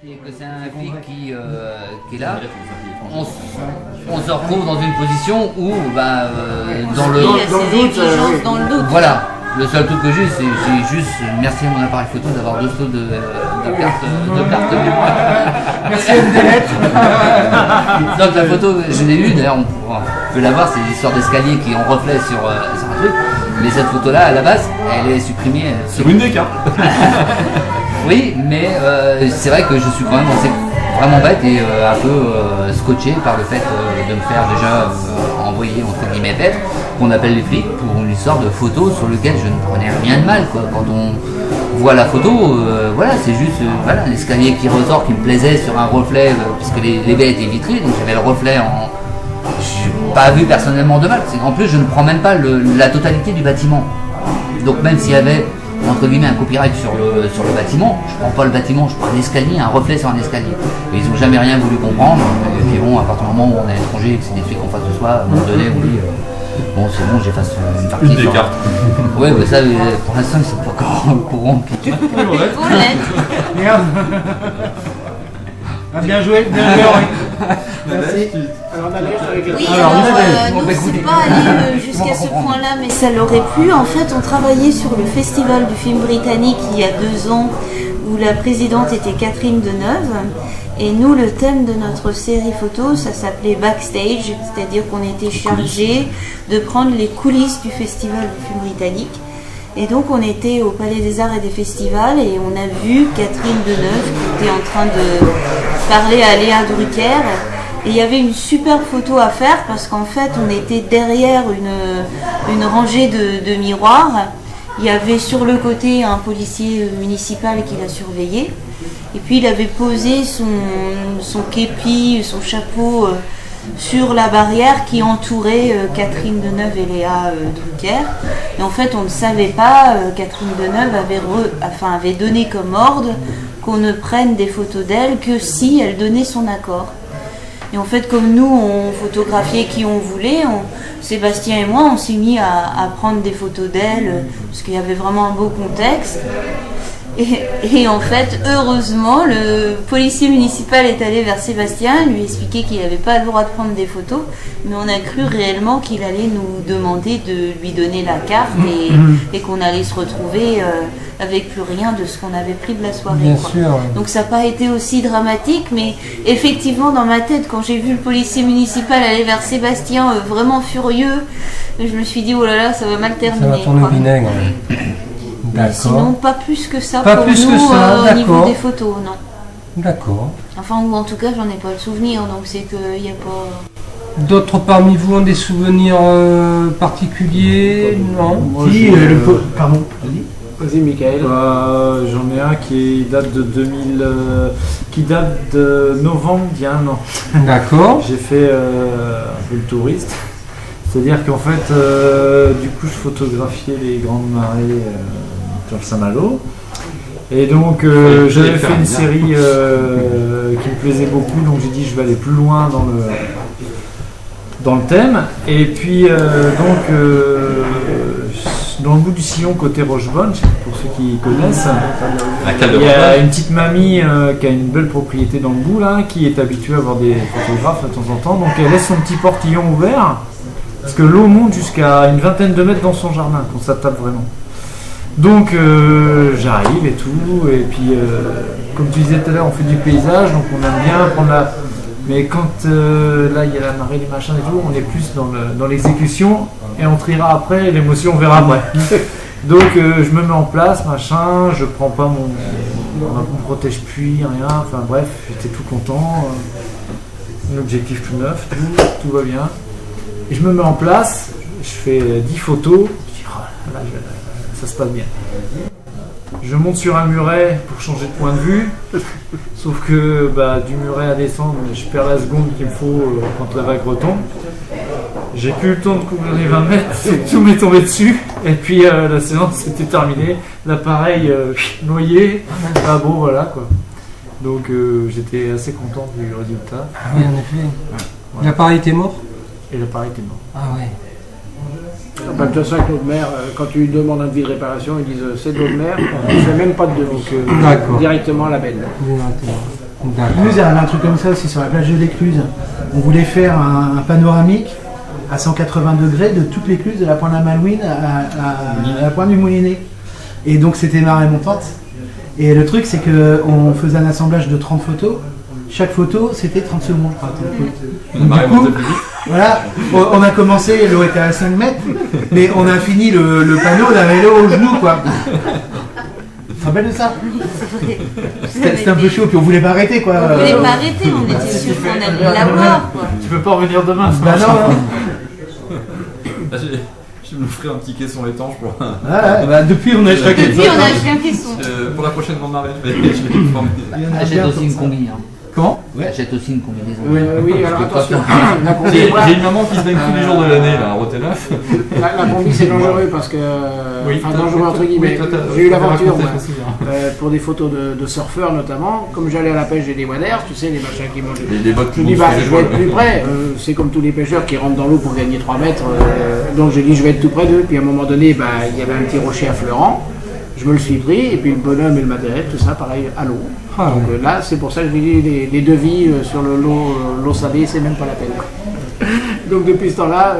Et que c'est un flic qui est là, on se retrouve dans une position où, dans le doute, dans le doute. Voilà, le seul truc que j'ai, c'est juste merci à mon appareil photo d'avoir 2 sauts de carte. Merci à une lettres. Donc la photo, je l'ai eue, d'ailleurs on peut la voir, c'est l'histoire d'escalier qui en reflet sur un truc. Mais cette photo-là, à la base, elle est supprimée. Sur une des cartes. Oui, mais c'est vrai que je suis quand même vraiment bête et un peu scotché par le fait de me faire déjà envoyer entre guillemets bête, qu'on appelle les flics pour une histoire de photo sur lequel je ne prenais rien de mal, quoi. Quand on voit la photo, voilà, c'est juste l'escalier qui ressort qui me plaisait sur un reflet, puisque les baies étaient vitrées, donc j'avais le reflet en. Je n'ai pas vu personnellement de mal. En plus, je ne prends même pas la totalité du bâtiment. Donc même s'il y avait entre guillemets un copyright sur le bâtiment, je prends pas le bâtiment, je prends l'escalier, un reflet sur un escalier. Et ils n'ont jamais rien voulu comprendre. Et puis bon, à partir du moment où on est étranger et que c'est des flics qu'on fasse de soi, à un moment donné, on dit bon c'est bon, j'efface une partie. Une des cartes. Ouais, mais ça, pour l'instant, ils sont pas encore au courant. Merde. Ah, bien joué, Henri. Merci. Alors, Oui, nous, c'est pas allé jusqu'à ce point-là, mais ça l'aurait pu. En fait, on travaillait sur le festival du film britannique il y a 2 ans, où la présidente était Catherine Deneuve. Et nous, le thème de notre série photo, ça s'appelait Backstage, c'est-à-dire qu'on était chargé de prendre les coulisses du festival du film britannique. Et donc on était au Palais des Arts et des Festivals et on a vu Catherine Deneuve qui était en train de parler à Léa Drucker. Et il y avait une super photo à faire parce qu'en fait on était derrière une rangée de miroirs. Il y avait sur le côté un policier municipal qui l'a surveillé. Et puis il avait posé son képi, son chapeau sur la barrière qui entourait Catherine Deneuve et Léa Drucker. Et en fait, on ne savait pas, Catherine Deneuve avait donné comme ordre qu'on ne prenne des photos d'elle que si elle donnait son accord. Et en fait, comme nous, on photographiait qui on voulait, Sébastien et moi, on s'est mis à prendre des photos d'elle, parce qu'il y avait vraiment un beau contexte. Et en fait, heureusement, le policier municipal est allé vers Sébastien, lui expliquer qu'il n'avait pas le droit de prendre des photos, mais on a cru réellement qu'il allait nous demander de lui donner la carte et qu'on allait se retrouver avec plus rien de ce qu'on avait pris de la soirée. Bien sûr. Donc ça n'a pas été aussi dramatique, mais effectivement, dans ma tête, quand j'ai vu le policier municipal aller vers Sébastien vraiment furieux, je me suis dit, oh là là, ça va mal terminer. Ça va tourner au vinaigre. Mais sinon, pas plus que ça pas pour plus nous que ça, au niveau des photos, non. D'accord. Enfin, ou en tout cas, j'en ai pas le souvenir, donc c'est qu'il n'y a pas... D'autres parmi vous ont des souvenirs particuliers? Non. Moi, pardon. Vas-y, Michael. J'en ai un qui date de 2000, qui date de novembre d'il y a 1 an. D'accord. J'ai fait un peu le touriste. C'est-à-dire qu'en fait, du coup, je photographiais les grandes marées sur le Saint-Malo. Et donc, j'avais fait une série qui me plaisait beaucoup, donc j'ai dit je vais aller plus loin dans le thème. Et puis, dans le bout du sillon, côté Rochebonne, pour ceux qui connaissent, il y a une petite mamie qui a une belle propriété dans le bout, là, qui est habituée à avoir des photographes de temps en temps. Donc, elle laisse son petit portillon ouvert. Parce que l'eau monte jusqu'à une 20aine de mètres dans son jardin, quand ça tape vraiment. Donc j'arrive et tout, et puis comme tu disais tout à l'heure, on fait du paysage, donc on aime bien prendre la... Mais quand là il y a la marée, les machins et tout, on est plus dans l'exécution, et on triera après, l'émotion on verra après. Donc je me mets en place, machin, je prends pas mon protège-pluie, rien, enfin bref, j'étais tout content, un objectif tout neuf, tout va bien. Et je me mets en place, je fais 10 photos, je dis oh là, ça se passe bien. Je monte sur un muret pour changer de point de vue, sauf que du muret à descendre, je perds la seconde qu'il me faut quand la vague retombe. J'ai plus eu le temps de couvrir les 20 mètres, tout m'est tombé dessus, et puis la séance était terminée, l'appareil noyé, bon voilà quoi. Donc j'étais assez content du résultat. Oui, en effet. Ouais. L'appareil était mort? Et l'appareil était mort. Ah ouais. De toute façon, avec l'eau de mer, quand tu lui demandes un devis de réparation, ils disent c'est de l'eau de mer, on ne fait même pas de devis. Directement à la benne. L'écluse, il y avait un truc comme ça aussi sur la plage de l'écluse. On voulait faire un panoramique à 180 degrés de toute l'écluse, de la pointe de la Malouine à la pointe du Moulinet. Et donc c'était marée montante. Et le truc, c'est qu'on faisait un assemblage de 30 photos. Chaque photo, c'était 30 secondes, je crois. Donc, du coup, voilà, on a commencé, l'eau était à 5 mètres, mais on a fini le panneau, on avait l'eau au genou, quoi. Tu te rappelles de ça? C'était un peu chaud, puis on voulait pas arrêter, quoi. On voulait pas arrêter, on était sûr qu'on allait l'avoir, quoi. Tu peux pas revenir demain. Bah non. Je me ferai un petit caisson étanche pour. Depuis, on a acheté un caisson. Depuis, on a acheté un caisson. Pour la prochaine bande marée, je vais me former. Achète aussi une combi. Comment? Achète aussi une combinaison. Oui, alors attention. J'ai une maman qui se baigne tous les jours de l'année, là, à Roténeuf. La combi, c'est dangereux parce que. Enfin, dangereux entre guillemets. J'ai eu l'aventure pour des photos de surfeurs notamment. Comme j'allais à la pêche, j'ai des waders, tu sais, les machins qui mangent. Les bottes Je dis, je vais être plus près. C'est comme tous les pêcheurs qui rentrent dans l'eau pour gagner 3 mètres. Donc j'ai dit, je vais être tout près d'eux. Puis à un moment donné, il y avait un petit rocher affleurant. Je me le suis pris, et puis le bonhomme et le matériel, tout ça, pareil, à l'eau. Donc là, c'est pour ça que je dis les devis sur l'eau salée, c'est même pas la peine. Donc depuis ce temps-là,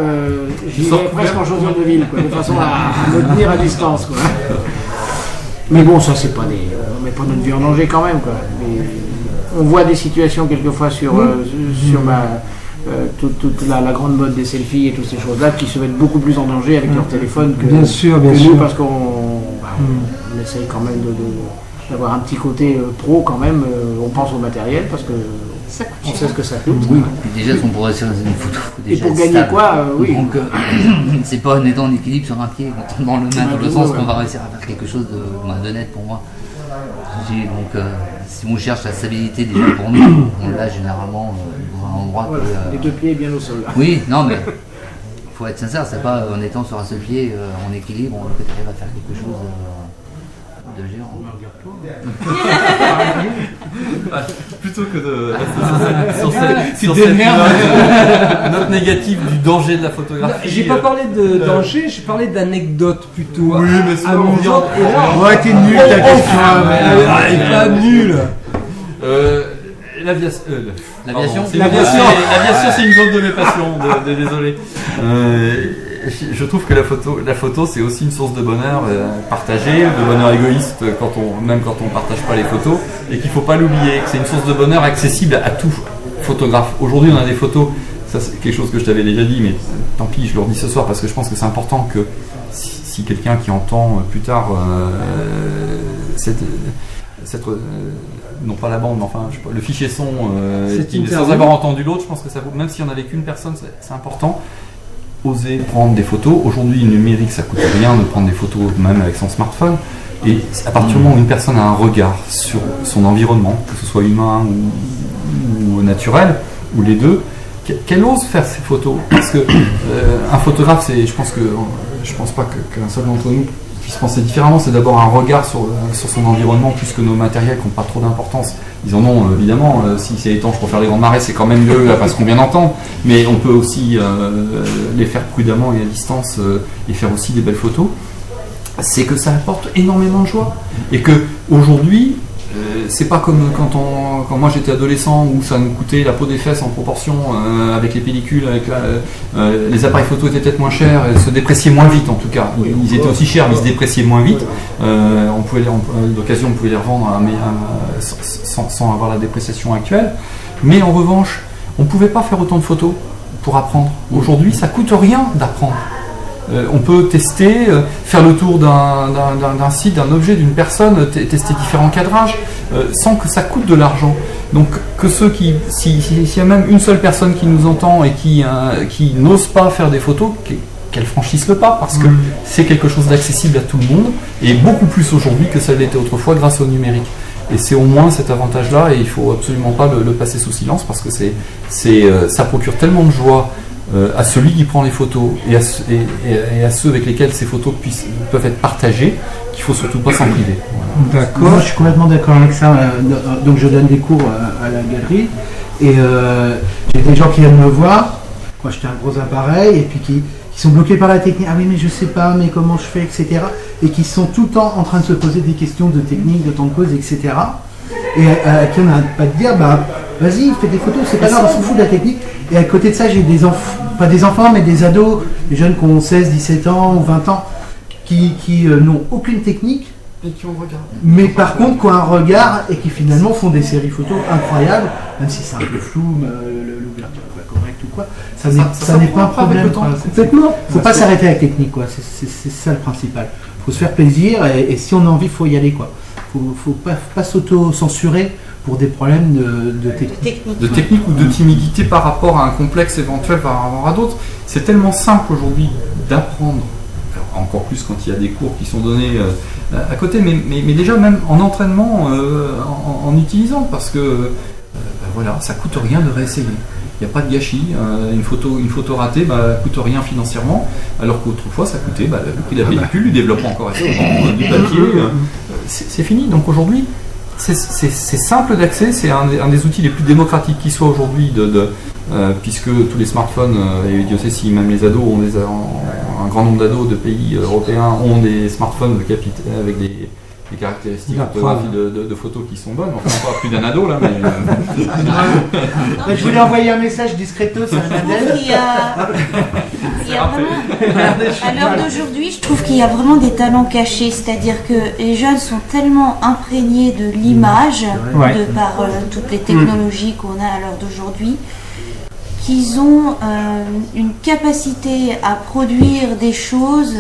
j'y vais presque en chaussures de ville, quoi, de façon à me tenir à distance, quoi. Mais bon, ça, c'est pas on met pas notre vie en danger quand même, quoi. Mais on voit des situations quelquefois sur toute la grande mode des selfies et toutes ces choses-là qui se mettent beaucoup plus en danger avec leur téléphone que nous, parce qu'on essaye quand même d'avoir un petit côté pro quand même. On pense au matériel parce que on sait ce que ça coûte. Oui, puis déjà, on pourrait faire une photo. Et pour gagner quoi, oui. Donc, c'est pas en étant en équilibre sur un pied, dans le sens qu'on va réussir à faire quelque chose de net pour moi. Donc, si on cherche la stabilité déjà pour nous, on l'a généralement dans un endroit. Voilà, les 2 pieds bien au sol. Là. Oui, non, mais faut être sincère, c'est pas en étant sur un seul pied en équilibre que tu arrives à faire quelque chose de géant. Plutôt que de rester sur cette note négative du danger de la photographie. J'ai pas parlé de danger, j'ai parlé d'anecdote plutôt. Oui, mais c'est amusante. Et là, Ouais, t'es nul ta question. elle est pas nulle. L'aviation, c'est une grande de mes passions. Désolé. Je trouve que la photo, c'est aussi une source de bonheur partagé, de bonheur égoïste même quand on partage pas les photos, et qu'il faut pas l'oublier, que c'est une source de bonheur accessible à tout photographe. Aujourd'hui, on a des photos. Ça, c'est quelque chose que je t'avais déjà dit, mais tant pis, je le redis ce soir parce que je pense que c'est important que si quelqu'un qui entend plus tard non pas la bande, mais enfin je sais pas, le fichier son, sans avoir entendu l'autre, je pense que ça vaut, même s'il n'y en avait qu'une personne, c'est important. Oser prendre des photos. Aujourd'hui, le numérique, ça coûte rien de prendre des photos, même avec son smartphone. Et à partir du moment où une personne a un regard sur son environnement, que ce soit humain ou naturel, ou les deux, qu'elle ose faire ces photos. Parce que un photographe, je pense pas qu'un seul d'entre nous puisse penser différemment, c'est d'abord un regard sur son environnement plus que nos matériels qui n'ont pas trop d'importance. Ils en ont évidemment, si c'est étanche pour faire les grandes marées, c'est quand même mieux parce qu'on vient d'entendre, mais on peut aussi les faire prudemment et à distance et faire aussi des belles photos. C'est que ça apporte énormément de joie et que aujourd'hui, c'est pas comme quand moi j'étais adolescent où ça nous coûtait la peau des fesses en proportion avec les pellicules, avec les appareils photo étaient peut-être moins chers et se dépréciaient moins vite en tout cas. Ils étaient aussi chers mais ils se dépréciaient moins vite. D'occasion on pouvait les revendre sans avoir la dépréciation actuelle. Mais en revanche, on ne pouvait pas faire autant de photos pour apprendre. Aujourd'hui, ça coûte rien d'apprendre. On peut tester, faire le tour d'un site, d'un objet, d'une personne, tester différents cadrages, sans que ça coûte de l'argent. Donc que s'il y a même une seule personne qui nous entend et qui n'ose pas faire des photos, qu'elle franchisse le pas, parce que c'est quelque chose d'accessible à tout le monde, et beaucoup plus aujourd'hui que ça l'était autrefois grâce au numérique. Et c'est au moins cet avantage-là, et il ne faut absolument pas le passer sous silence, parce que ça procure tellement de joie à celui qui prend les photos et à ceux avec lesquels ces photos peuvent être partagées, qu'il ne faut surtout pas s'en priver. Voilà. D'accord. Moi, je suis complètement d'accord avec ça. Donc je donne des cours à la galerie et j'ai des gens qui viennent me voir, qui ont acheté un gros appareil et puis qui sont bloqués par la technique. Ah oui, mais je sais pas, mais comment je fais, etc. Et qui sont tout le temps en train de se poser des questions de technique, de temps de pause, etc. Et à qui on n'arrête pas de dire, vas-y, fais des photos, c'est pas grave, on s'en fout de la technique. Et à côté de ça, j'ai des enfants, pas des enfants, mais des ados, des jeunes qui ont 16, 17 ans ou 20 ans, qui n'ont aucune technique. Et qui ont regardé. Mais par contre, qui ont un regard et qui finalement font des séries photos incroyables, même si c'est un peu flou, l'ouverture n'est pas correcte ou quoi, ça n'est pas un problème. Complètement. Faut pas s'arrêter à la technique, quoi. C'est ça le principal. Faut se faire plaisir et si on a envie, faut y aller, quoi. Faut pas s'auto-censurer pour des problèmes de technique. De technique ou de timidité par rapport à un complexe éventuel par rapport à d'autres. C'est tellement simple aujourd'hui d'apprendre. Encore plus quand il y a des cours qui sont donnés à côté, mais déjà même en entraînement, en utilisant, parce que voilà, ça coûte rien de réessayer. Il n'y a pas de gâchis. Une photo ratée coûte rien financièrement, alors qu'autrefois ça coûtait le prix de la pellicule, du développement encore du papier. C'est fini. Donc aujourd'hui, c'est simple d'accès, c'est un des outils les plus démocratiques qui soit aujourd'hui, puisque tous les smartphones, et Dieu sait si même les ados un grand nombre d'ados de pays européens ont des smartphones avec des caractéristiques photographiques de photos qui sont bonnes. Enfin, pas plus d'un ado là, mais. Je voulais envoyer un message discretos à Nadège. Il y a vraiment, à l'heure d'aujourd'hui, je trouve qu'il y a vraiment des talents cachés, c'est-à-dire que les jeunes sont tellement imprégnés de l'image, de par toutes les technologies qu'on a à l'heure d'aujourd'hui, qu'ils ont une capacité à produire des choses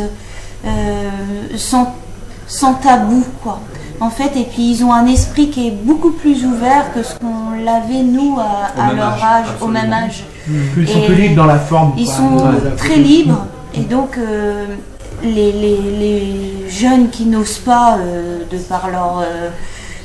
sans tabou, quoi. En fait, et puis ils ont un esprit qui est beaucoup plus ouvert que ce qu'on l'avait nous à leur âge, au même âge. Ils sont plus libres dans la forme. Ils sont très libres, et donc les jeunes qui n'osent pas, de par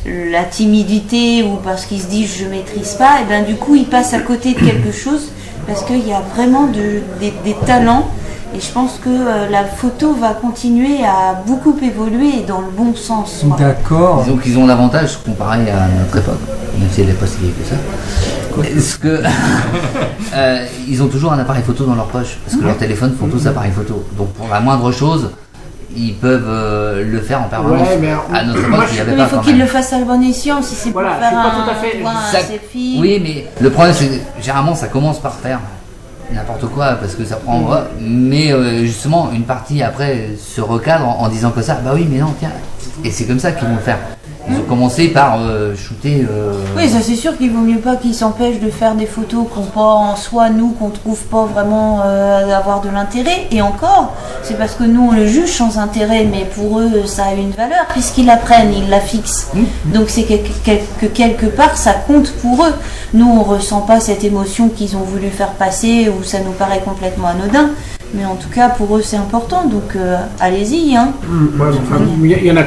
la timidité ou parce qu'ils se disent je maîtrise pas, et bien du coup ils passent à côté de quelque chose, parce qu'il y a vraiment des talents. Et je pense que la photo va continuer à beaucoup évoluer dans le bon sens. D'accord. Disons qu'ils ont l'avantage comparé à notre époque, même si elle n'est pas si vieille que ça. Est-ce que ils ont toujours un appareil photo dans leur poche, parce que leurs téléphones font tous appareil photo. Donc pour la moindre chose, ils peuvent le faire en permanence. À notre époque, il n'y avait pas. Il faut qu'ils le fassent à le bon escient, si c'est pour faire un selfie. Oui, mais le problème, c'est que généralement, ça commence par faire n'importe quoi, parce que ça prend mais justement une partie après se recadre en disant que ça, oui mais non tiens, et c'est comme ça qu'ils vont le faire. Ils ont commencé par shooter. Oui, ça c'est sûr qu'il vaut mieux pas qu'ils s'empêchent de faire des photos qu'on pas en soi, nous, qu'on trouve pas vraiment avoir de l'intérêt. Et encore, c'est parce que nous on le juge sans intérêt, mais pour eux ça a une valeur puisqu'ils la prennent, ils la fixent. Donc c'est que quelque part ça compte pour eux. Nous on ressent pas cette émotion qu'ils ont voulu faire passer, ou ça nous paraît complètement anodin. Mais en tout cas, pour eux, c'est important, donc allez-y. Hein.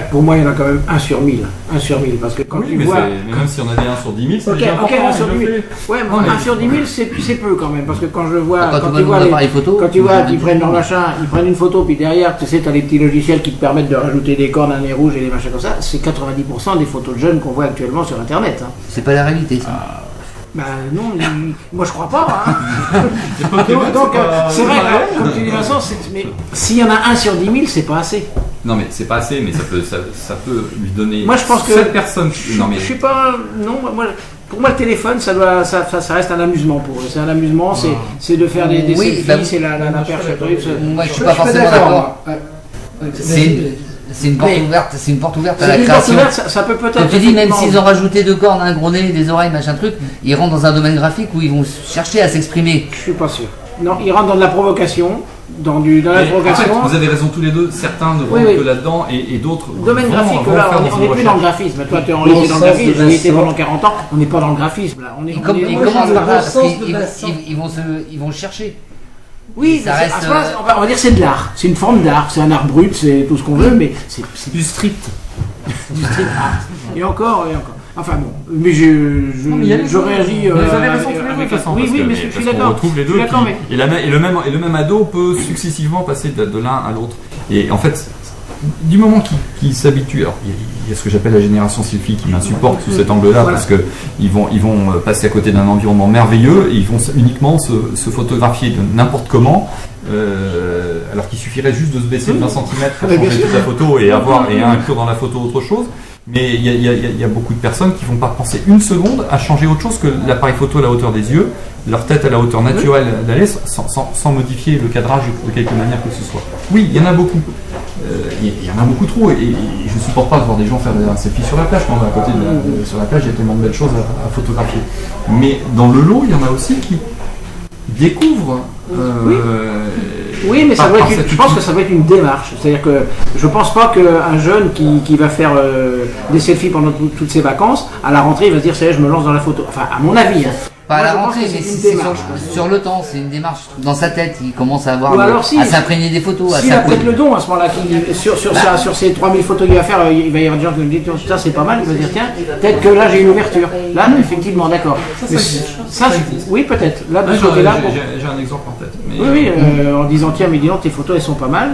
Pour moi, il y en a quand même 1 sur 1000. 1 sur 1000, parce que quand tu vois... Mais même si on avait 1 sur 10 000, c'est déjà important. 1 sur 10 000. Ouais, mais 1 sur 10 000, c'est peu quand même, parce que quand je vois... Quand tu vois qu'ils prennent leur machin, ils prennent une photo, puis derrière, tu sais, tu as les petits logiciels qui te permettent de rajouter des cornes, un nez rouge et des machins comme ça, c'est 90% des photos de jeunes qu'on voit actuellement sur Internet. Hein. C'est pas la réalité, ça. Non, moi je crois pas. Hein. donc c'est vrai, comme tu dis Vincent, mais s'il y en a 1 sur 10 000, c'est pas assez. Non mais c'est pas assez, mais ça peut lui donner. Moi je pense que cette personne. Je sais pas. Non, pour moi le téléphone, ça reste un amusement pour eux. C'est un amusement, c'est de faire des selfies, c'est la perche. Moi je suis pas forcément d'accord. C'est une porte ouverte à la création. Ça peut peut-être. Comme tu dis, même s'ils ont rajouté 2 cornes, un gros nez, des oreilles, machin truc, ils rentrent dans un domaine graphique où ils vont chercher à s'exprimer. Je suis pas sûr. Non, ils rentrent dans de la provocation, dans la provocation. En fait, vous avez raison tous les deux. Certains ne rentrent que là-dedans et d'autres. Domaine graphique, là, on n'est plus dans le graphisme. Toi, tu es en été dans le graphisme, j'ai été pendant 40 ans. On n'est pas dans le graphisme là. Ils commencent par là, parce qu'ils vont chercher. Oui, ça reste, on va dire c'est de l'art, c'est une forme d'art, c'est un art brut, c'est tout ce qu'on veut, mais c'est du street. Du street art. Et encore. Enfin bon, mais je réagis. Vous avez raison tous les deux, oui, mais je suis d'accord. On retrouve les deux, et le même ado peut successivement passer de l'un à l'autre. Et en fait, du moment qu'il s'habitue, alors il y a ce que j'appelle la génération selfie qui m'insupporte sous cet angle-là, parce que ils vont passer à côté d'un environnement merveilleux et ils vont uniquement se photographier de n'importe comment, alors qu'il suffirait juste de se baisser de 20 cm pour changer toute la photo et inclure dans la photo autre chose. Mais il y a beaucoup de personnes qui ne vont pas penser une seconde à changer autre chose que l'appareil photo à la hauteur des yeux, leur tête à la hauteur naturelle d'aller sans modifier le cadrage de quelque manière que ce soit. Oui, il y en a beaucoup. Il y en a beaucoup trop et je ne supporte pas de voir des gens faire un selfie sur la plage. Quand à côté sur la plage, il y a tellement de belles choses à photographier. Mais dans le lot, il y en a aussi qui découvrent. Oui, mais je pense que ça doit être une démarche. C'est-à-dire que je pense pas qu'un jeune qui va faire des selfies pendant toutes ses vacances, à la rentrée, il va se dire, je me lance dans la photo. Enfin, à mon avis. Pas à la rentrée, mais c'est sur le temps, c'est une démarche. Dans sa tête, il commence à s'imprégner des photos. S'il a peut-être le don à ce moment-là, sur ces 3000 photos qu'il va faire, il va y avoir des gens qui vont dire, ça c'est pas mal, il va dire, tiens, peut-être que là j'ai une ouverture. Là, effectivement, d'accord. Oui, peut-être. Là, de ce côté-là. J'ai un exemple en tête. Oui, en disant, tiens, mais dis donc, tes photos elles sont pas mal,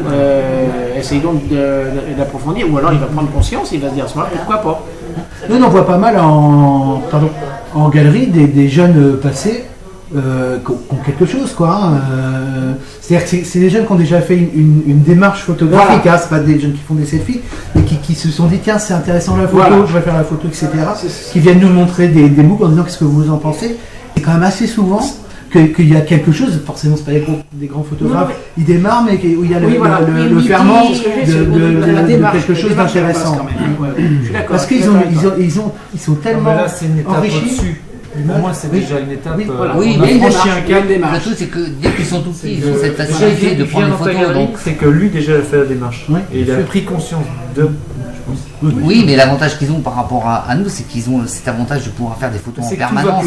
essaye donc d'approfondir, ou alors il va prendre conscience, il va se dire à ce moment-là, pourquoi pas. Nous, on en voit pas mal en galerie des jeunes passés qui ont quelque chose, quoi. C'est-à-dire que c'est des jeunes qui ont déjà fait une démarche photographique, c'est pas des jeunes qui font des selfies, mais qui se sont dit, tiens, c'est intéressant la photo, je vais faire la photo, etc. Qui viennent nous montrer des MOOC en disant qu'est-ce que vous en pensez. C'est quand même assez souvent qu'il y a quelque chose, forcément c'est pas des grands photographes, ils démarrent, mais où il y a le ferment de quelque chose d'intéressant. Parce qu'ils sont tellement enrichis. Pour moi, c'est déjà une étape. Oui, mais le truc, c'est que dès qu'ils sont tout petits, ils ont cette facilité de prendre des photos. C'est que lui, déjà, a fait la démarche. Et il a pris conscience de. Oui, mais l'avantage qu'ils ont par rapport à nous, c'est qu'ils ont cet avantage de pouvoir faire des photos en permanence.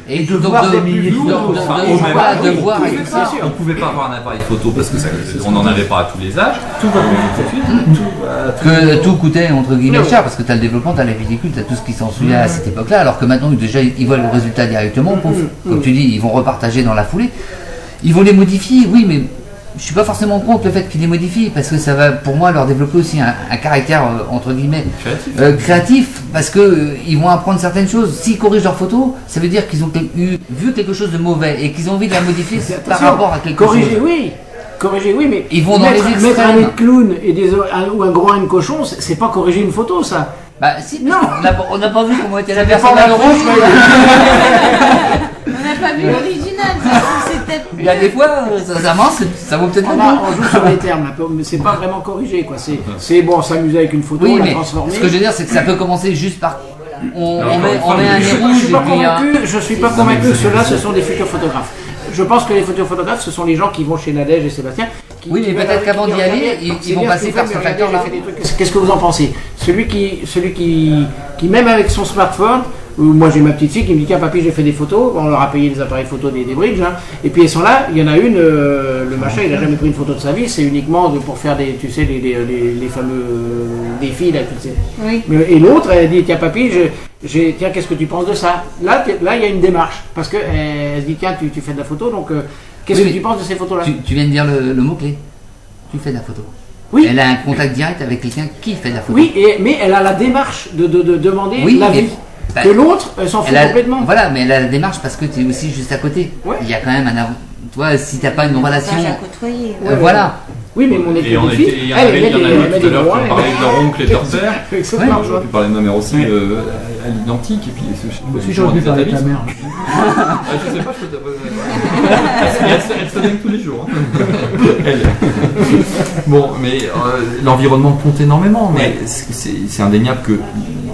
Et de voir des milliers de photos. De voir et tout ça. On ne pouvait pas avoir un appareil photo parce qu'on n'en avait pas à tous les âges. Tout va plus vite. Que tout coûtait entre guillemets cher parce que tu as le développement, tu as la pellicule, tu as tout ce qui s'en suit à cette époque-là. Alors que maintenant, déjà, ils voient le résultat directement. Comme tu dis, ils vont repartager dans la foulée. Ils vont les modifier, oui, mais je suis pas forcément contre le fait qu'ils les modifient parce que ça va pour moi leur développer aussi un caractère entre guillemets créatif parce que ils vont apprendre certaines choses. S'ils corrigent leurs photos, ça veut dire qu'ils ont vu quelque chose de mauvais et qu'ils ont envie de la modifier par rapport à quelque chose. Corriger, oui, mais ils vont dans les extrêmes. Mettre un nez de clown ou un groin de cochon, c'est pas corriger une photo, ça. Bah si, non, on n'a pas vu comment était la personne à l'orange. On n'a pas vu l'original, c'est peut-être. Il y a des fois, ça vaut peut-être on joue sur les termes, c'est pas vraiment corrigé, quoi. C'est bon, s'amuser avec une photo, oui, la mais transformer. Ce que je veux dire, c'est que ça peut commencer juste par. On met un nez rouge. Je suis pas convaincu que ceux-là, ce sont des futurs photographes. Je pense que les futurs photographes, ce sont les gens qui vont chez Nadège et Sébastien. Oui, mais peut-être qu'avant d'y aller, ils vont passer par ce facteur-là. Qu'est-ce que vous en pensez ? Celui qui, même avec son smartphone, moi j'ai ma petite fille qui me dit tiens papy j'ai fait des photos, on leur a payé des appareils photo des bridges, et puis ils sont là, il y en a une, le machin il a jamais pris une photo de sa vie, c'est uniquement pour faire des, tu sais, les fameux défis là, tu sais. Oui. Et l'autre elle dit tiens papy, tiens qu'est-ce que tu penses de ça ? Là il y a une démarche, parce que elle se dit tiens tu fais de la photo, donc qu'est-ce que tu penses de ces photos là ? Tu viens de dire le mot-clé, tu fais de la photo. Oui. Elle a un contact direct avec quelqu'un qui fait de la photo. Oui, mais elle a la démarche de demander l'avis. Que l'autre s'en fout complètement. Voilà, mais elle a la démarche parce que tu es aussi juste à côté. Ouais. Il y a quand même toi, si tu n'as pas une relation. Voilà. Oui, mais mon équipe de filles, il y en avait tout à l'heure qui parlait de leur oncle et de leur père. J'aurais pu parler de ma mère aussi, à l'identique. Et puis, si j'aurais pu parler de ta mère. Je sais pas, je peux t'apprendre. Elle se donne tous les jours. Bon, mais l'environnement compte énormément, mais c'est indéniable que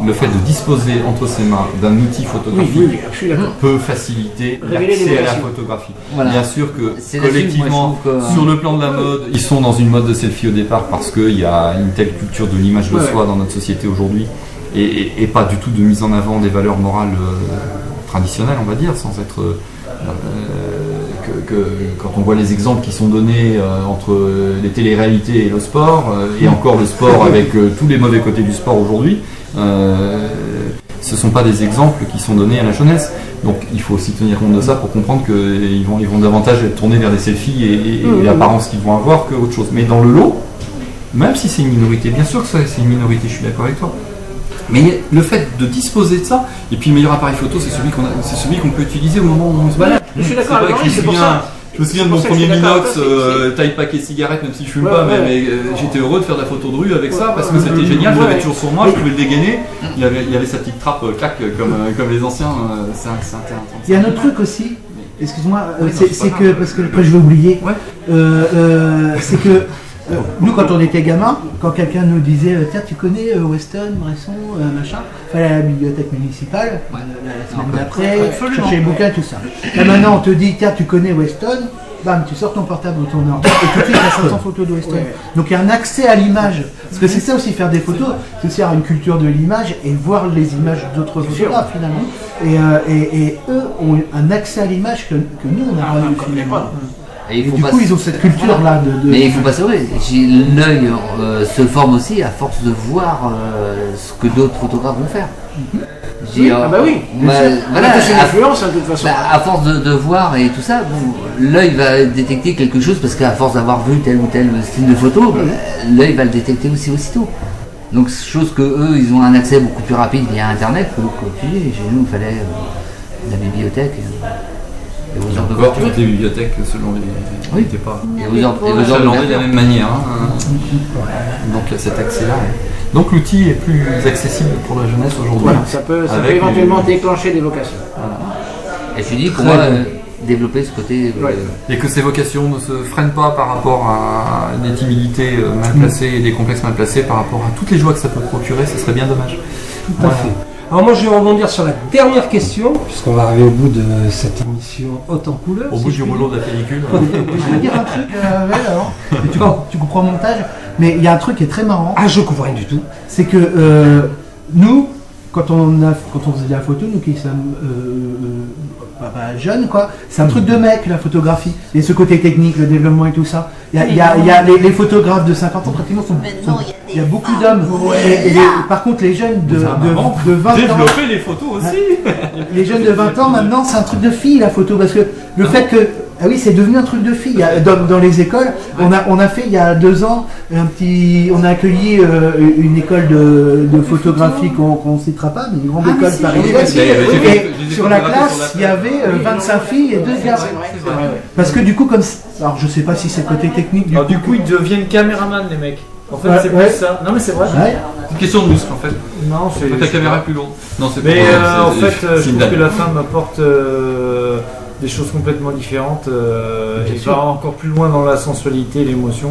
le fait de disposer entre ses mains d'un outil photographique peut faciliter l'accès à la photographie. Voilà. Bien sûr que collectivement, sur le plan de la mode, ils sont dans une mode de selfie au départ parce qu'il y a une telle culture de l'image de soi dans notre société aujourd'hui et pas du tout de mise en avant des valeurs morales traditionnelles, on va dire, sans être... quand on voit les exemples qui sont donnés entre les téléréalités et le sport, et encore le sport avec tous les mauvais côtés du sport aujourd'hui, ce ne sont pas des exemples qui sont donnés à la jeunesse. Donc il faut aussi tenir compte de ça pour comprendre qu'ils vont davantage être tournés vers des selfies et l'apparence qu'ils vont avoir qu'autre chose. Mais dans le lot, même si c'est une minorité, bien sûr que c'est une minorité, je suis d'accord avec toi. Mais le fait de disposer de ça, et puis le meilleur appareil photo, c'est celui qu'on peut utiliser au moment où on se balade. Je suis d'accord avec toi, c'est pour ça. Je me souviens de mon premier Minox, taille paquet cigarette, même si je fume pas, mais j'étais heureux de faire de la photo de rue avec ça parce que c'était génial, je l'avais toujours sur moi, je pouvais le dégainer. Il y avait sa petite trappe clac comme les anciens, c'est intéressant. Il y a un autre truc aussi, excuse-moi, c'est que, parce que après je vais oublier, c'est que nous quand on était gamin, quand quelqu'un nous disait tiens tu connais Weston, Bresson, machin, fallait aller à la bibliothèque municipale, la semaine d'après, chercher les bouquins, tout ça. Là maintenant on te dit tiens tu connais Weston, bam, tu sors ton portable ou ton ordinateur et tout de suite il y a 500 photos de Weston. Donc il y a un accès à l'image, parce que c'est ça aussi faire des photos, c'est aussi avoir une culture de l'image et voir les images d'autres photographes finalement. Et eux ont un accès à l'image que nous on n'a pas eu finalement. Et du coup, ils ont cette culture-là Mais il faut pas se leurrer. L'œil se forme aussi à force de voir ce que d'autres photographes vont faire. Voilà, c'est l'influence de toute façon. À force de voir et tout ça, bon, l'œil va détecter quelque chose parce qu'à force d'avoir vu tel ou tel style de photo, l'œil va le détecter aussi aussitôt. Donc, chose que eux, ils ont un accès beaucoup plus rapide via Internet. Donc, chez nous, il fallait la bibliothèque. Et aux encore toutes les bibliothèques selon les n'étaient pas. Et aux ordres de la même manière. Donc il y a cet accès-là. Donc l'outil est plus accessible pour la jeunesse aujourd'hui. Voilà, ça peut éventuellement déclencher des vocations. Voilà. Et je dis pour moi développer ce côté. Et que ces vocations ne se freinent pas par rapport à des timidités mal placées et des complexes mal placés par rapport à toutes les joies que ça peut procurer, ce serait bien dommage. Tout à fait. Alors moi je vais rebondir sur la dernière question, puisqu'on va arriver au bout de cette émission haute en couleur. Au bout du rouleau de la pellicule. Je vais dire un truc, tu comprends mon montage, mais il y a un truc qui est très marrant. Ah, je comprends rien du tout. C'est que nous, quand on faisait de la photo, nous qui sommes jeunes, quoi, c'est un truc de mec la photographie. Et ce côté technique, le développement et tout ça. Il y a les photographes de 50 ans, pratiquement, il y a beaucoup d'hommes. Par contre, les jeunes de 20 ans. Développer les photos aussi. Les jeunes de 20 ans, maintenant, c'est un truc de fille la photo. Parce que le fait que. Ah oui, c'est devenu un truc de fille. Dans les écoles, on a fait il y a 2 ans on a accueilli une école de photographie qu'on ne citera pas, mais une grande école parisienne. Et sur la classe, il y avait 25 filles et 2 gars. Parce que du coup, alors je sais pas si c'est côté technique. Du coup, ils deviennent caméramans, les mecs. En fait, c'est plus ça. Non, mais c'est vrai. C'est une question de muscle en fait. Non, c'est. Ta caméra est plus lourde. Non, c'est. Mais en fait, je trouve que la femme apporte des choses complètement différentes et va encore plus loin dans la sensualité et l'émotion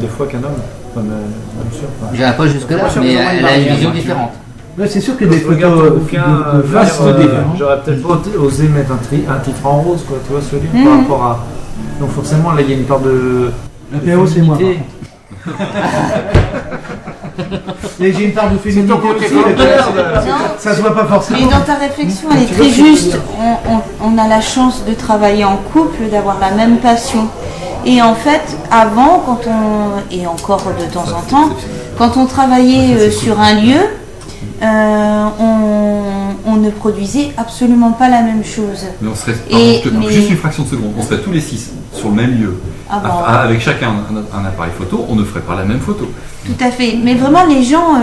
des fois qu'un homme. Enfin, bien sûr. J'irai pas jusque là, mais elle a une vision différente. Ouais, c'est sûr que des photos vastes différentes. J'aurais peut-être pas osé mettre un titre en rose, quoi, tu vois, ce livre par rapport à. Donc forcément, là, il y a une part de. La PO, c'est moi. Et j'ai une part de féminité aussi, ça se voit pas forcément. Mais dans ta réflexion, elle est très juste. On a la chance de travailler en couple, d'avoir la même passion. Et en fait, avant, et encore de temps en temps, quand on travaillait sur un lieu, on ne produisait absolument pas la même chose. Mais on serait, juste une fraction de seconde, on serait tous les 6 sur le même lieu, avec chacun un appareil photo, on ne ferait pas la même photo. Tout à fait, mais vraiment les gens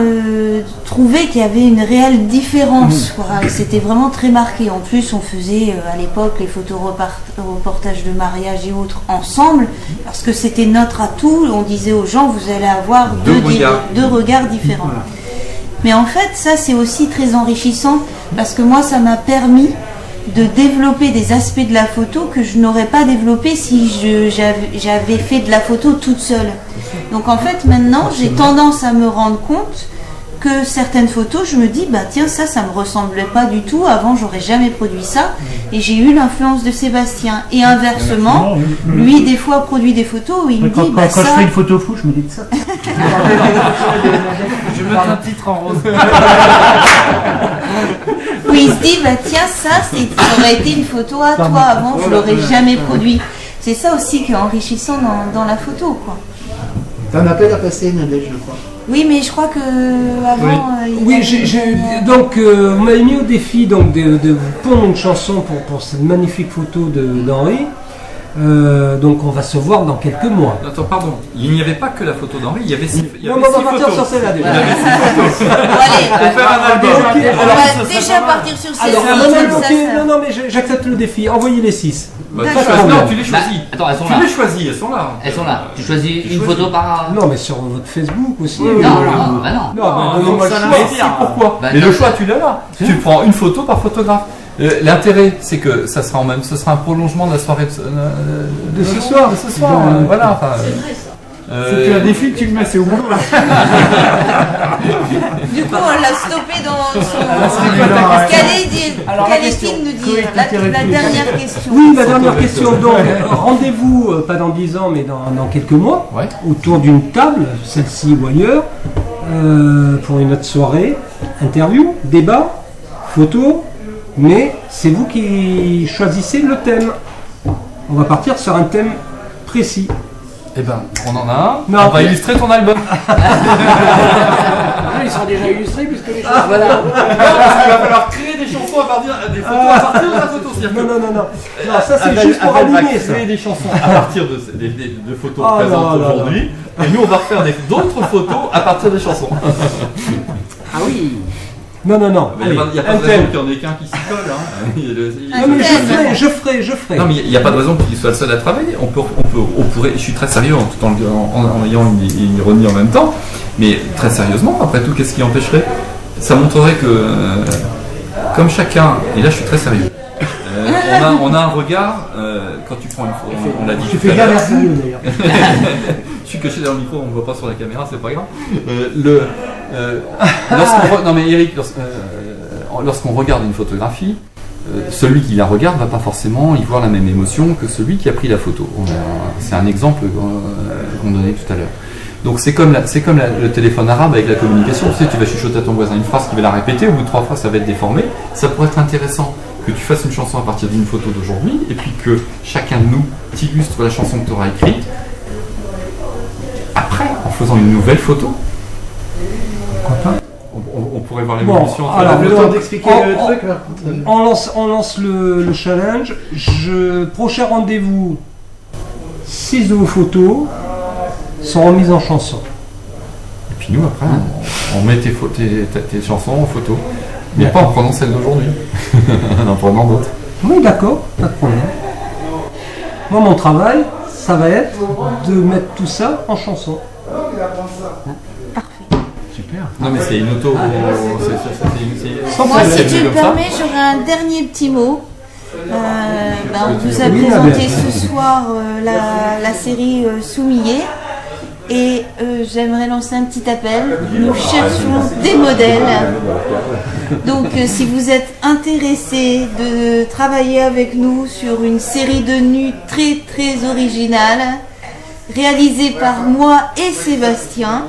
trouvaient qu'il y avait une réelle différence. C'était vraiment très marqué. En plus, on faisait à l'époque les photos reportages de mariage et autres ensemble, parce que c'était notre atout. On disait aux gens, vous allez avoir deux regards différents. Voilà. Mais en fait, ça c'est aussi très enrichissant, parce que moi ça m'a permis de développer des aspects de la photo que je n'aurais pas développé si j'avais fait de la photo toute seule. Donc en fait maintenant j'ai tendance à me rendre compte que certaines photos, je me dis bah tiens ça me ressemblait pas du tout, avant j'aurais jamais produit ça, et j'ai eu l'influence de Sébastien. Et inversement, lui des fois produit des photos où il me dit quand je fais une photo fou, je me dis de ça. Je vais mettre un titre en rose. Où il se dit bah tiens ça aurait été une photo à toi, avant je l'aurais jamais produit. C'est ça aussi qui est enrichissant dans la photo, quoi. T'as un appel à passer, Nadège, je crois. Oui, mais je crois que avant. Donc, on m'a mis au défi donc de vous pondre une chanson pour cette magnifique photo d'Henri. Donc on va se voir dans quelques mois. Attends, pardon, il n'y avait pas que la photo d'Henri, il y avait 6 Non, on va partir sur celle-là déjà. Il y avait 6 photos. Allez, Pour faire un album. on va déjà partir sur ces Alors, filles. non, mais j'accepte le défi. Envoyez les 6. Bah, D'accord. non, tu les choisis. Attends, elles sont Tu là. les choisis, elles sont là. Elles sont là. Tu choisis une photo par. Non, mais sur votre Facebook aussi. Non, non, bah non. Non, mais donnez-moi le choix. Mais si, pourquoi Bah, Mais non. le choix, tu l'as là. Tu prends une photo par photographe. L'intérêt, c'est que ça sera ce sera un prolongement de la soirée de ce soir. De ce soir, voilà. Enfin, Si tu as des filles, tu le mets, c'est au boulot. Du coup, on l'a stoppé dans son. Alors, la question. Qu'allait-il nous dire la dernière question. Oui, la dernière question. Donc, rendez-vous, pas dans 10 ans, mais dans quelques mois, Ouais. autour d'une table, celle-ci ou ailleurs, pour une autre soirée, interview, débat, photo, mais c'est vous qui choisissez le thème. On va partir sur un thème précis. Eh ben, on en a un. Non, On va après- illustrer ton album. Ils sont déjà illustrés puisque les choses. Voilà. Il va falloir créer des chansons à partir des photos à partir de la photo. Non, non, ça c'est juste pour Adèle va aligner ça. créer des chansons à partir de photos Ah, présentes non, non, aujourd'hui. Et nous, on va refaire d'autres photos à partir des chansons. Ah oui. Non. Il Allez, n'y a pas un de raison thème. qu'il y en ait qu'un qui s'y colle. Hein. Non, mais je ferai. Non, mais il n'y a pas de raison qu'il soit le seul à travailler. On pourrait, je suis très sérieux en ayant une ironie en même temps, mais très sérieusement, après tout, qu'est-ce qui empêcherait? Ça montrerait que, comme chacun, et là je suis très sérieux, on a un regard, quand tu prends une photo, on l'a dit Tu tout fais à bien l'heure. l'air sérieux d'ailleurs. Je suis caché dans le micro, on ne me voit pas sur la caméra, c'est pas grave. Non mais Eric, lorsqu'on regarde une photographie, celui qui la regarde va pas forcément y voir la même émotion que celui qui a pris la photo. C'est un exemple qu'on donnait tout à l'heure. Donc c'est comme le téléphone arabe avec la communication. Tu sais, tu vas chuchoter à ton voisin une phrase qui va la répéter, au bout de 3 phrases ça va être déformé. Ça pourrait être intéressant que tu fasses une chanson à partir d'une photo d'aujourd'hui, et puis que chacun de nous t'illustre la chanson que tu auras écrite, après, en faisant une nouvelle photo. Pourquoi pas? On pourrait voir Bon, l'évolution. alors, Le donc, temps d'expliquer le truc là. on lance le challenge. Prochain rendez-vous, 6 de vos photos sont remises en chanson. Et puis nous, après, on met tes chansons en photo. Mais pas en prenant celle d'aujourd'hui. En prenant d'autres. Oui, d'accord, pas de problème. Moi, mon travail, ça va être de mettre tout ça en chanson. Super. Non, mais c'est une auto. Moi, si tu le permets, j'aurais un dernier petit mot. On vous a présenté ce soir la série Soumillé. Et j'aimerais lancer un petit appel. Nous cherchons des modèles. Donc si vous êtes intéressé de travailler avec nous sur une série de nus très très originale, réalisée par moi et Sébastien,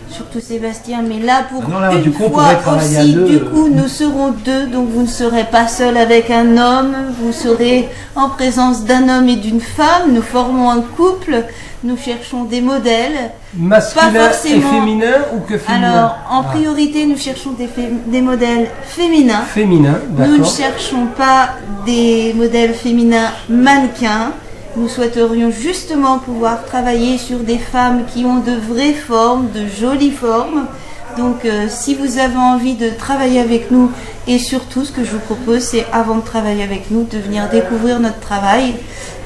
surtout Sébastien, mais là pour Là, une du coup, on fois pourrait travailler à aussi, deux. du coup nous serons 2, donc vous ne serez pas seul avec un homme, vous serez en présence d'un homme et d'une femme, nous formons un couple, nous cherchons des modèles. Masculin Pas forcément. et féminin ou que féminin? Alors en priorité nous cherchons des modèles féminins. Féminin, Nous ne d'accord. cherchons pas des modèles féminins mannequins. Nous souhaiterions justement pouvoir travailler sur des femmes qui ont de vraies formes, de jolies formes. Donc si vous avez envie de travailler avec nous, et surtout ce que je vous propose, c'est avant de travailler avec nous, de venir découvrir notre travail.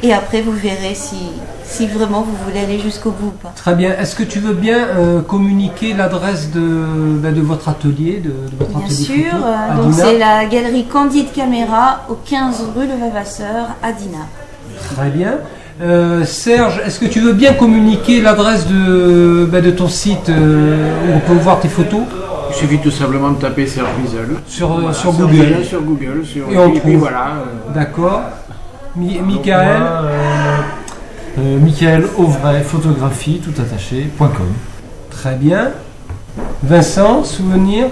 Et après vous verrez si vraiment vous voulez aller jusqu'au bout ou pas. Très bien. Est-ce que tu veux bien communiquer l'adresse de votre atelier, de votre Bien atelier sûr, photo, à donc Dina? c'est la galerie Candide Caméra au 15 rue Le Vavasseur à Dinard. Très bien. Serge, est-ce que tu veux bien communiquer l'adresse de ton site où on peut voir tes photos Il suffit tout simplement de taper Serge Wiesel. sur Sur Google? Sur Google. Et on puis trouve. voilà. D'accord. Michael, Michael Auvray, photographie, tout attaché.com. très bien. Vincent, souvenir?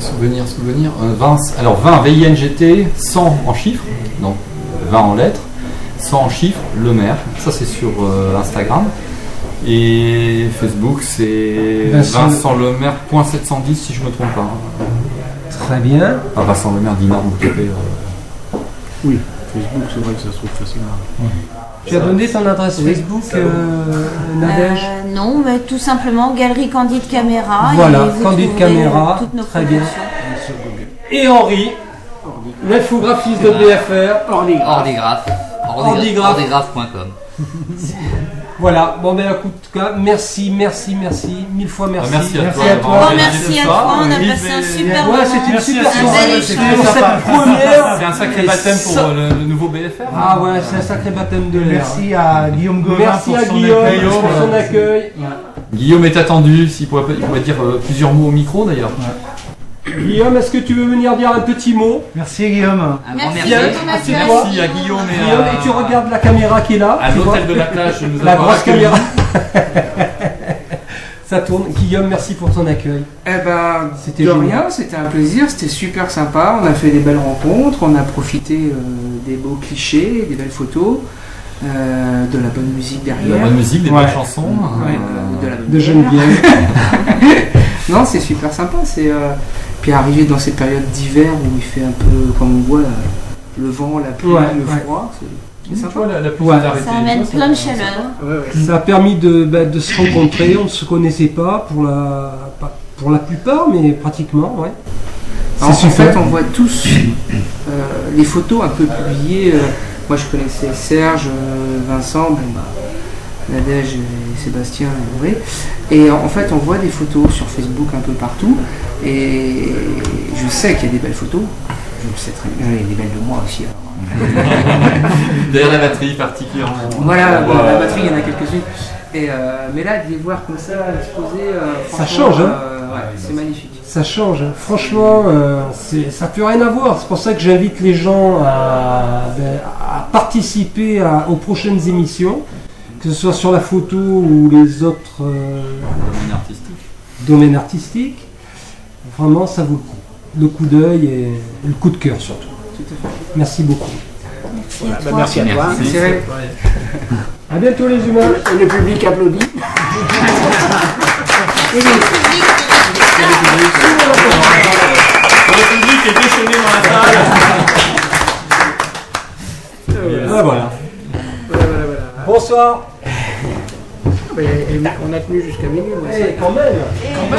Souvenir. Alors 20 VINGT, 100 en chiffres, donc 20 en lettres, 100 en chiffres, Le Maire. Ça c'est sur Instagram. Et Facebook c'est Vincent Le Maire .710 si je me trompe pas. Très bien. Enfin Vincent Le Maire Dinard, vous tapez. Oui, Facebook, c'est vrai que ça se trouve facilement. Tu as donné ton adresse Facebook, Nadège? Non, mais tout simplement Galerie Candide Caméra. Voilà, et vous Candide trouverez, Caméra, toutes nos très bien. productions. Et Henri, l'infographiste de BFR. Ordigraphe. Ordigraphe.com. Voilà, bon ben écoute, en tout cas, merci, mille fois merci. Merci à toi. Merci à toi, on a passé un super moment. C'était une super Un bel échange. cette première. C'est un sacré baptême pour le nouveau BFR. Ah ouais, c'est un sacré baptême de l'air. Merci à Guillaume Gauvin Merci à Guillaume pour son accueil. Guillaume est attendu, il pourrait dire plusieurs mots au micro d'ailleurs. Guillaume, est-ce que tu veux venir dire un petit mot? Merci Guillaume. Un grand Merci merci. à ton accueil. Merci à Guillaume Et tu regardes la caméra qui est là. à tu vois l'hôtel de la plage de nous La avoir grosse accueillis. caméra. Ça tourne. Guillaume, merci pour ton accueil. Eh ben, C'était de génial. rien, c'était un plaisir, c'était super sympa. On a fait des belles rencontres, on a profité des beaux clichés, des belles photos, de la bonne musique De la derrière. bonne musique, des Ouais. bonnes chansons. De la bonne De bière. Geneviève. Non, c'est super sympa. Puis arriver dans ces périodes d'hiver où il fait un peu, comme on voit, le vent, la pluie, Ouais, le ouais. froid, c'est Tu sympa. vois la pluie Ouais. d'arrêter. Ça amène plein de chaleur. Ouais, ouais. Ça a permis de se rencontrer. On ne se connaissait pas pour la plupart, mais pratiquement, ouais. En C'est super. fait, on voit tous les photos un peu publiées. Moi, je connaissais Serge, Vincent, Nadège et Sébastien et Auré. Et en fait, on voit des photos sur Facebook un peu partout. Et je sais qu'il y a des belles photos. Je le sais très bien. Il y a des belles de moi aussi. Alors. Derrière la batterie particulièrement. Voilà, la batterie, il y en a quelques-unes. Mais là, de les voir comme ça exposés, Ça franchement, change, hein. Ouais, c'est magnifique. Ça change. Franchement, ça n'a plus rien à voir. C'est pour ça que j'invite les gens à participer aux prochaines émissions, que ce soit sur la photo ou les autres domaines artistiques. Vraiment, ça vaut le coup. Le coup d'œil et le coup de cœur surtout. Tout à fait. Merci beaucoup. Merci à toi. Merci à toi. C'est vrai. À bientôt les humains. Et le public applaudit. Le public est déchaîné dans la salle. Ah, voilà. Voilà. Bonsoir. On a tenu jusqu'à minuit. moi, Eh, quand même.